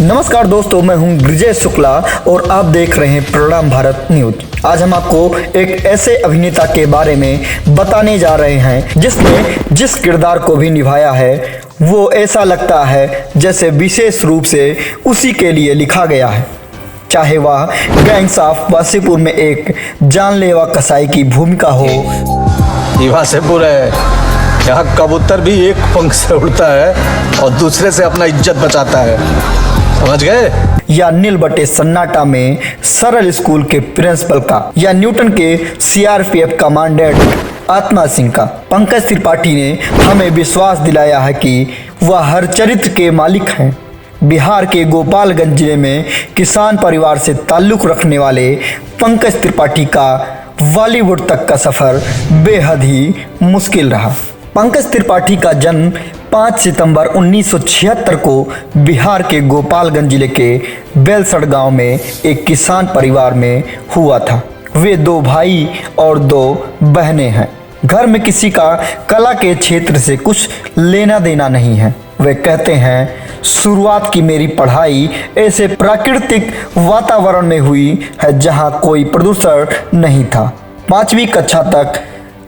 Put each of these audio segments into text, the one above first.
नमस्कार दोस्तों, मैं हूं ब्रिजेश शुक्ला और आप देख रहे हैं प्रणाम भारत न्यूज। आज हम आपको एक ऐसे अभिनेता के बारे में बताने जा रहे हैं जिसने जिस किरदार को भी निभाया है वो ऐसा लगता है जैसे विशेष रूप से उसी के लिए लिखा गया है। चाहे वह गैंग्स ऑफ वासेपुर में एक जानलेवा कसाई की भूमिका हो। ये वासेपुर है, यहाँ कबूतर भी एक पंख से उड़ता है और दूसरे से अपना इज्जत बचाता है, समझ गए? या नील बटे सन्नाटा में सरल स्कूल के प्रिंसिपल का, या न्यूटन के सीआरपीएफ कमांडेंट आत्मा सिंह का। पंकज त्रिपाठी ने हमें विश्वास दिलाया है कि वह हर चरित्र के मालिक हैं। बिहार के गोपालगंज जिले में किसान परिवार से ताल्लुक रखने वाले पंकज त्रिपाठी का बॉलीवुड तक का सफर बेहद ही मुश्किल रहा। पंकज त्रिपाठी का जन्म 5 सितंबर 1976 को बिहार के गोपालगंज जिले के बेलसड़ गांव में एक किसान परिवार में हुआ था। वे 2 भाई और 2 बहनें हैं। घर में किसी का कला के क्षेत्र से कुछ लेना देना नहीं है। वे कहते हैं, शुरुआत की मेरी पढ़ाई ऐसे प्राकृतिक वातावरण में हुई है जहां कोई प्रदूषण नहीं था। 5वीं कक्षा तक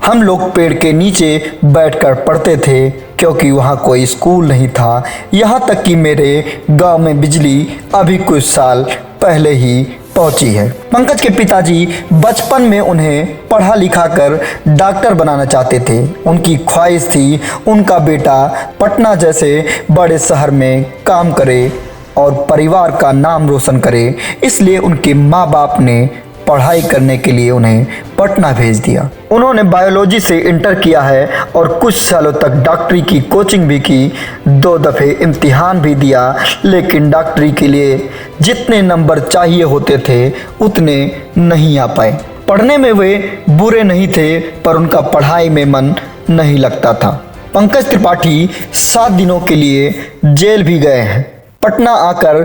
हम लोग पेड़ के नीचे बैठकर पढ़ते थे क्योंकि वहाँ कोई स्कूल नहीं था। यहाँ तक कि मेरे गांव में बिजली अभी कुछ साल पहले ही पहुंची है। पंकज के पिताजी बचपन में उन्हें पढ़ा लिखा कर डॉक्टर बनाना चाहते थे। उनकी ख्वाहिश थी उनका बेटा पटना जैसे बड़े शहर में काम करे और परिवार का नाम रोशन करे। इसलिए उनके माँ बाप ने पढ़ाई करने के लिए उन्हें पटना भेज दिया। उन्होंने बायोलॉजी से इंटर किया है और कुछ सालों तक डॉक्टरी की कोचिंग भी की। 2 दफ़े इम्तिहान भी दिया, लेकिन डॉक्टरी के लिए जितने नंबर चाहिए होते थे उतने नहीं आ पाए। पढ़ने में वे बुरे नहीं थे, पर उनका पढ़ाई में मन नहीं लगता था। पंकज त्रिपाठी 7 दिनों के लिए जेल भी गए हैं। पटना आकर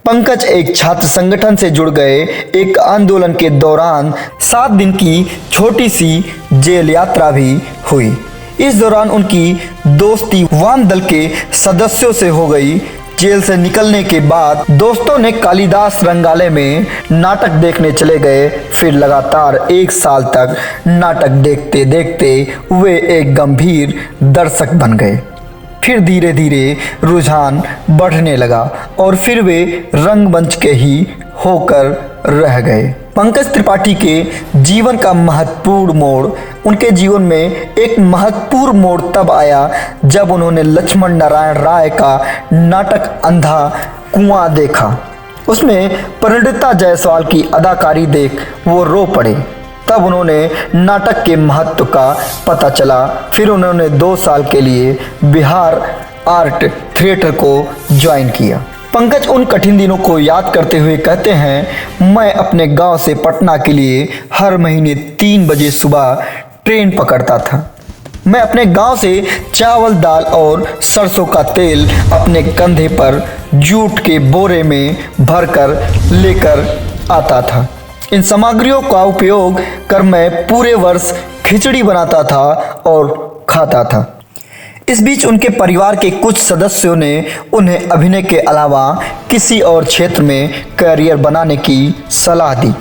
पंकज एक छात्र संगठन से जुड़ गए। एक आंदोलन के दौरान 7 दिन की छोटी सी जेल यात्रा भी हुई। इस दौरान उनकी दोस्ती वाम दल के सदस्यों से हो गई। जेल से निकलने के बाद दोस्तों ने कालिदास रंगालय में नाटक देखने चले गए। फिर लगातार 1 साल तक नाटक देखते देखते वे एक गंभीर दर्शक बन गए। फिर धीरे धीरे रुझान बढ़ने लगा और फिर वे रंगमंच के ही होकर रह गए। पंकज त्रिपाठी के जीवन का महत्वपूर्ण मोड़, उनके जीवन में एक महत्वपूर्ण मोड़ तब आया जब उन्होंने लक्ष्मण नारायण राय का नाटक अंधा कुआं देखा। उसमें परिणीता जायसवाल की अदाकारी देख वो रो पड़े। तब उन्होंने नाटक के महत्व का पता चला। फिर उन्होंने 2 साल के लिए बिहार आर्ट थिएटर को ज्वाइन किया। पंकज उन कठिन दिनों को याद करते हुए कहते हैं, मैं अपने गांव से पटना के लिए हर महीने 3 बजे सुबह ट्रेन पकड़ता था। मैं अपने गांव से चावल, दाल और सरसों का तेल अपने कंधे पर जूट के बोरे में भरकर लेकर आता था। इन सामग्रियों का उपयोग कर मैं पूरे वर्ष खिचड़ी बनाता था और खाता था। इस बीच उनके परिवार के कुछ सदस्यों ने उन्हें अभिनय के अलावा किसी और क्षेत्र में करियर बनाने की सलाह दी,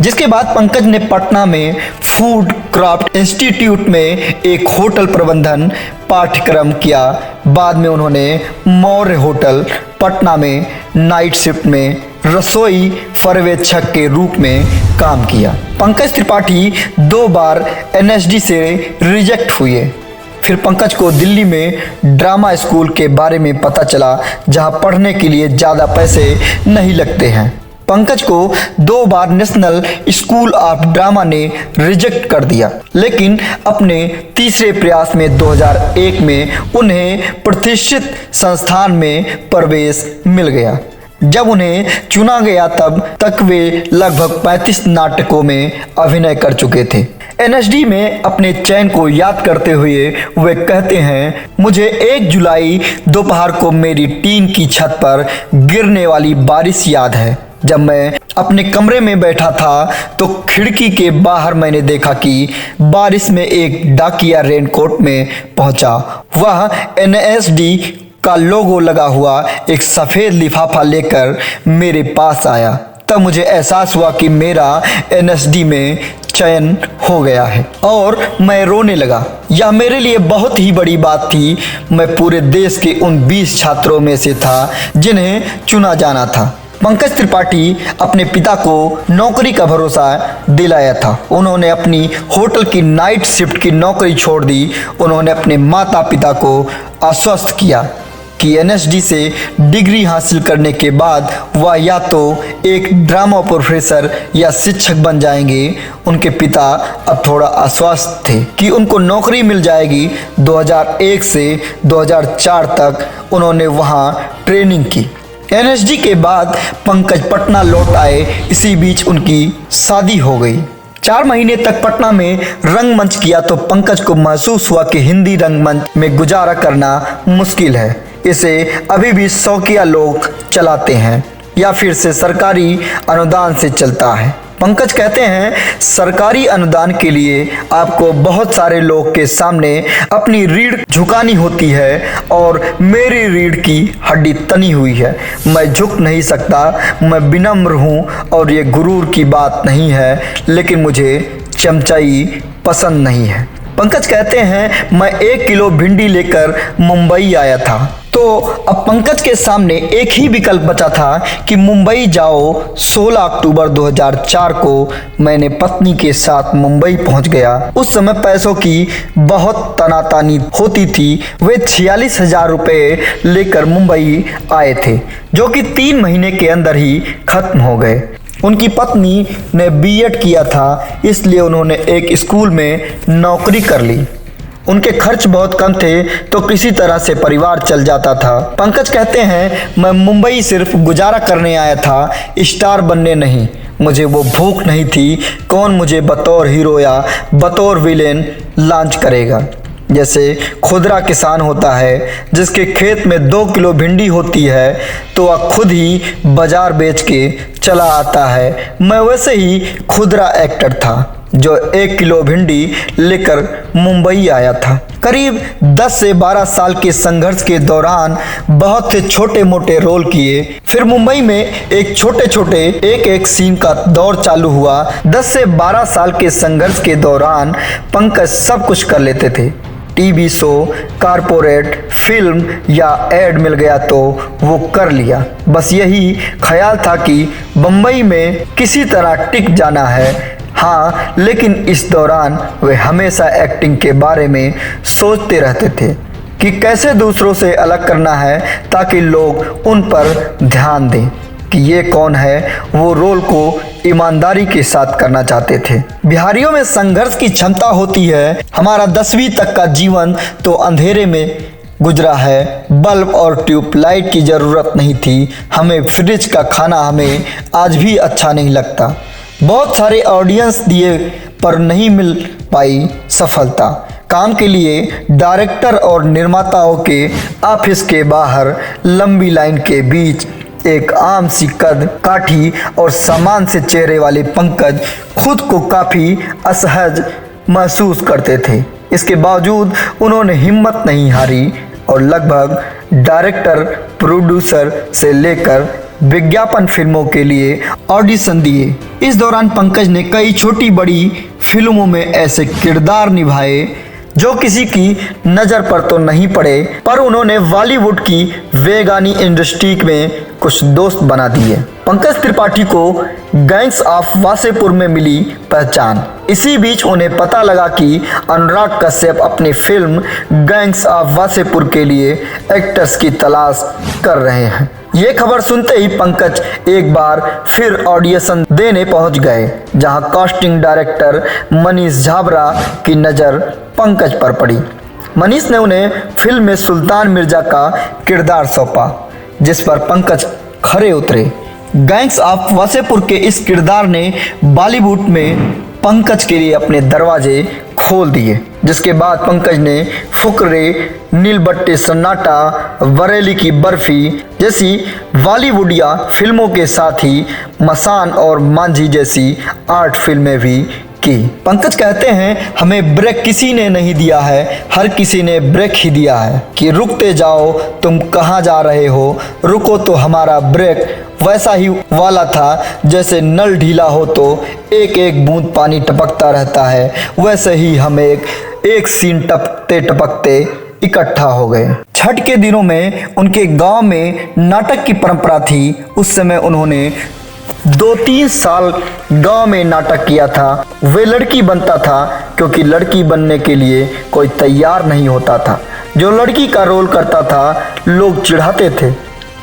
जिसके बाद पंकज ने पटना में फूड क्राफ्ट इंस्टीट्यूट में एक होटल प्रबंधन पाठ्यक्रम किया। बाद में उन्होंने मौर्य होटल पटना में नाइट शिफ्ट में रसोई पर्यवेक्षक के रूप में काम किया। पंकज त्रिपाठी 2 बार एनएसडी से रिजेक्ट हुए। फिर पंकज को दिल्ली में ड्रामा स्कूल के बारे में पता चला, जहां पढ़ने के लिए ज़्यादा पैसे नहीं लगते हैं। पंकज को 2 बार नेशनल स्कूल ऑफ ड्रामा ने रिजेक्ट कर दिया, लेकिन अपने तीसरे प्रयास में 2001 में उन्हें प्रतिष्ठित संस्थान में प्रवेश मिल गया। जब उन्हें चुना गया तब तक वे लगभग 35 नाटकों में अभिनय कर चुके थे। एनएसडी में अपने चयन को याद करते हुए वे कहते हैं, मुझे 1 जुलाई दोपहर को मेरी टीन की छत पर गिरने वाली बारिश याद है। जब मैं अपने कमरे में बैठा था तो खिड़की के बाहर मैंने देखा कि बारिश में एक डाकिया रेनकोट में पहुंचा। वह एनएसडी का लोगो लगा हुआ एक सफ़ेद लिफाफा लेकर मेरे पास आया। तब मुझे एहसास हुआ कि मेरा एनएसडी में चयन हो गया है और मैं रोने लगा। यह मेरे लिए बहुत ही बड़ी बात थी। मैं पूरे देश के उन 20 छात्रों में से था जिन्हें चुना जाना था। पंकज त्रिपाठी अपने पिता को नौकरी का भरोसा दिलाया था। उन्होंने अपनी होटल की नाइट शिफ्ट की नौकरी छोड़ दी। उन्होंने अपने माता पिता को आश्वस्त किया कि एनएसडी से डिग्री हासिल करने के बाद वह या तो एक ड्रामा प्रोफेसर या शिक्षक बन जाएंगे। उनके पिता अब थोड़ा आश्वस्त थे कि उनको नौकरी मिल जाएगी। 2001 से 2004 तक उन्होंने वहां ट्रेनिंग की। एनएसडी के बाद पंकज पटना लौट आए। इसी बीच उनकी शादी हो गई। 4 महीने तक पटना में रंगमंच किया तो पंकज को महसूस हुआ कि हिंदी रंगमंच में गुजारा करना मुश्किल है। इसे अभी भी शौकिया लोग चलाते हैं या फिर से सरकारी अनुदान से चलता है। पंकज कहते हैं, सरकारी अनुदान के लिए आपको बहुत सारे लोग के सामने अपनी रीढ़ झुकानी होती है और मेरी रीढ़ की हड्डी तनी हुई है। मैं झुक नहीं सकता। मैं विनम्र हूँ और ये गुरूर की बात नहीं है, लेकिन मुझे चमचाई पसंद नहीं है। पंकज कहते हैं, मैं 1 किलो भिंडी लेकर मुंबई आया था तो अब पंकज के सामने एक ही विकल्प बचा था कि मुंबई जाओ। 16 अक्टूबर 2004 को मैंने पत्नी के साथ मुंबई पहुंच गया। उस समय पैसों की बहुत तनातानी होती थी। वे 46,000 रुपये लेकर मुंबई आए थे, जो कि 3 महीने के अंदर ही खत्म हो गए। उनकी पत्नी ने बीएड किया था, इसलिए उन्होंने एक स्कूल में नौकरी कर ली। उनके खर्च बहुत कम थे तो किसी तरह से परिवार चल जाता था। पंकज कहते हैं, मैं मुंबई सिर्फ गुजारा करने आया था, स्टार बनने नहीं। मुझे वो भूख नहीं थी। कौन मुझे बतौर हीरो या बतौर विलेन लॉन्च करेगा। जैसे खुदरा किसान होता है जिसके खेत में 2 किलो भिंडी होती है तो वह खुद ही बाजार बेच के चला आता है। मैं वैसे ही खुदरा एक्टर था जो 1 किलो भिंडी लेकर मुंबई आया था। करीब 10 से 12 साल के संघर्ष के दौरान बहुत से छोटे मोटे रोल किए। फिर मुंबई में एक छोटे एक सीन का दौर चालू हुआ। 10 से 12 साल के संघर्ष के दौरान पंकज सब कुछ कर लेते थे। टीवी शो, कारपोरेट, फिल्म या एड मिल गया तो वो कर लिया। बस यही ख्याल था कि बम्बई में किसी तरह टिक जाना है। हाँ, लेकिन इस दौरान वे हमेशा एक्टिंग के बारे में सोचते रहते थे कि कैसे दूसरों से अलग करना है ताकि लोग उन पर ध्यान दें कि ये कौन है। वो रोल को ईमानदारी के साथ करना चाहते थे। बिहारियों में संघर्ष की क्षमता होती है। हमारा 10वीं तक का जीवन तो अंधेरे में गुजरा है। बल्ब और ट्यूबलाइट की ज़रूरत नहीं थी। हमें फ्रिज का खाना हमें आज भी अच्छा नहीं लगता। बहुत सारे ऑडियंस दिए पर नहीं मिल पाई सफलता। काम के लिए डायरेक्टर और निर्माताओं के ऑफिस के बाहर लंबी लाइन के बीच एक आम सी कद काठी और सामान से चेहरे वाले पंकज खुद को काफ़ी असहज महसूस करते थे। इसके बावजूद उन्होंने हिम्मत नहीं हारी और लगभग डायरेक्टर, प्रोड्यूसर से लेकर विज्ञापन फिल्मों के लिए ऑडिशन दिए। इस दौरान पंकज ने कई छोटी बड़ी फिल्मों में ऐसे किरदार निभाए जो किसी की नज़र पर तो नहीं पड़े, पर उन्होंने बॉलीवुड की वेगानी इंडस्ट्री में कुछ दोस्त बना दिए। पंकज त्रिपाठी को गैंग्स ऑफ वासेपुर में मिली पहचान। इसी बीच उन्हें पता लगा कि अनुराग कश्यप अपनी फिल्म गैंग्स ऑफ वासेपुर के लिए एक्टर्स की तलाश कर रहे हैं। ये खबर सुनते ही पंकज एक बार फिर ऑडिशन देने पहुंच गए, जहां कास्टिंग डायरेक्टर मनीष झाबरा की नज़र पंकज पर पड़ी। मनीष ने उन्हें फिल्म में सुल्तान मिर्जा का किरदार सौंपा, जिस पर पंकज खरे उतरे। गैंग्स ऑफ वासेपुर के इस किरदार ने बॉलीवुड में पंकज के लिए अपने दरवाजे खोल दिए, जिसके बाद पंकज ने फुकरे, नीलबट्टे सन्नाटा, बरेली की बर्फी जैसी बॉलीवुडिया फिल्मों के साथ ही मसान और मांझी जैसी आर्ट फिल्में भी की। पंकज कहते हैं हमें ब्रेक किसी ने नहीं दिया है, हर किसी ने ब्रेक ही दिया है कि रुकते जाओ तुम कहाँ जा रहे हो, रुको तो हमारा ब्रेक वैसा ही वाला था जैसे नल ढीला हो तो एक एक बूंद पानी टपकता रहता है, वैसे ही हम एक सीन टपकते टपकते इकट्ठा हो गए। छठ के दिनों में उनके गांव में नाटक की परंपरा थी। उस समय उन्होंने 2-3 साल गांव में नाटक किया था। वे लड़की बनता था क्योंकि लड़की बनने के लिए कोई तैयार नहीं होता था। जो लड़की का रोल करता था लोग चिढ़ाते थे।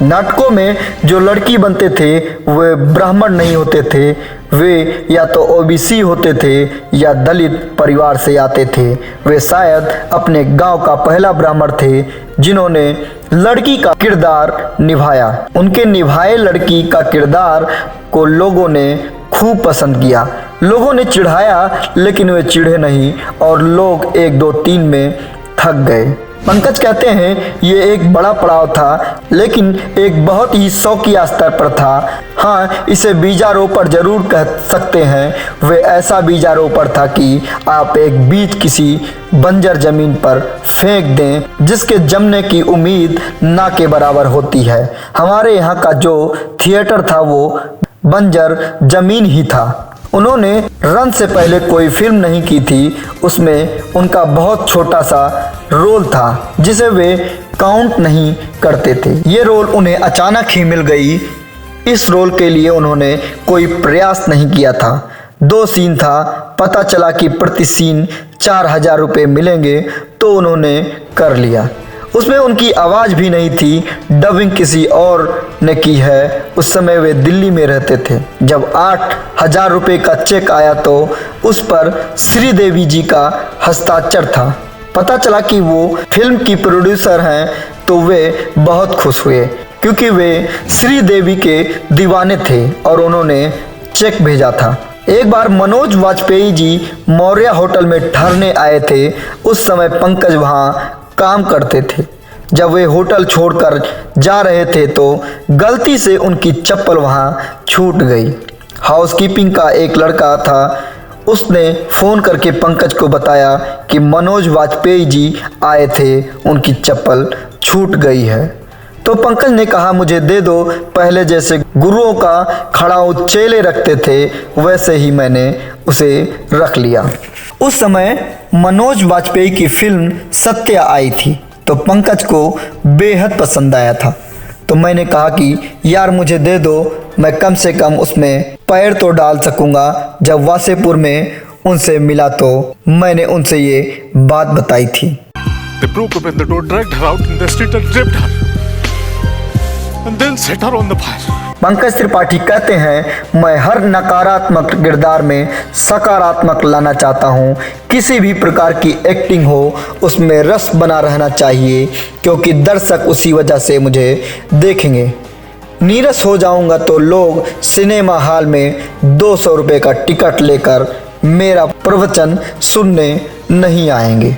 नाटकों में जो लड़की बनते थे वे ब्राह्मण नहीं होते थे, वे या तो ओबीसी होते थे या दलित परिवार से आते थे। वे शायद अपने गांव का पहला ब्राह्मण थे जिन्होंने लड़की का किरदार निभाया। उनके निभाए लड़की का किरदार को लोगों ने खूब पसंद किया। लोगों ने चिढ़ाया लेकिन वे चिढ़े नहीं और लोग 1, 2, 3 में थक गए। पंकज कहते हैं ये एक बड़ा पड़ाव था लेकिन एक बहुत ही शौकिया स्तर पर था। हाँ, इसे बीजारोपण जरूर कह सकते हैं। वे ऐसा बीजारोपण था कि आप एक बीज किसी बंजर जमीन पर फेंक दें जिसके जमने की उम्मीद ना के बराबर होती है। हमारे यहाँ का जो थिएटर था वो बंजर जमीन ही था। उन्होंने रन से पहले कोई फिल्म नहीं की थी। उसमें उनका बहुत छोटा सा रोल था जिसे वे काउंट नहीं करते थे। ये रोल उन्हें अचानक ही मिल गई। इस रोल के लिए उन्होंने कोई प्रयास नहीं किया था। 2 सीन था, पता चला कि प्रति सीन 4000 रुपये मिलेंगे तो उन्होंने कर लिया। उसमें उनकी आवाज़ भी नहीं थी, डबिंग किसी और ने की है। उस समय वे दिल्ली में रहते थे। जब 8000 रुपये का चेक आया तो उस पर श्रीदेवी जी का हस्ताक्षर था। पता चला कि वो फिल्म की प्रोड्यूसर हैं तो वे बहुत खुश हुए क्योंकि वे श्रीदेवी के दीवाने थे और उन्होंने चेक भेजा था। एक बार मनोज वाजपेयी जी मौर्य होटल में ठहरने आए थे। उस समय पंकज वहाँ काम करते थे। जब वे होटल छोड़कर जा रहे थे तो गलती से उनकी चप्पल वहाँ छूट गई। हाउसकीपिंग का एक लड़का था, उसने फ़ोन करके पंकज को बताया कि मनोज वाजपेयी जी आए थे, उनकी चप्पल छूट गई है। तो पंकज ने कहा मुझे दे दो। पहले जैसे गुरुओं का खड़ा उच्चेले रखते थे वैसे ही मैंने उसे रख लिया। उस समय मनोज वाजपेयी की फिल्म सत्या आई थी तो पंकज को बेहद पसंद आया था। तो मैंने कहा कि यार मुझे दे दो, मैं कम से कम उसमें पैर तो डाल सकूंगा। जब वासेपुर में उनसे मिला तो मैंने उनसे ये बात बताई थी। They broke open the door, dragged her out in the street and raped her. And then set her on the fire. Pankaj Tripathi कहते हैं मैं हर नकारात्मक किरदार में सकारात्मक लाना चाहता हूँ। किसी भी प्रकार की एक्टिंग हो उसमें रस बना रहना चाहिए क्योंकि दर्शक उसी वजह से मुझे देखेंगे। नीरस हो जाऊंगा तो लोग सिनेमा हॉल में 200 रुपये का टिकट लेकर मेरा प्रवचन सुनने नहीं आएंगे।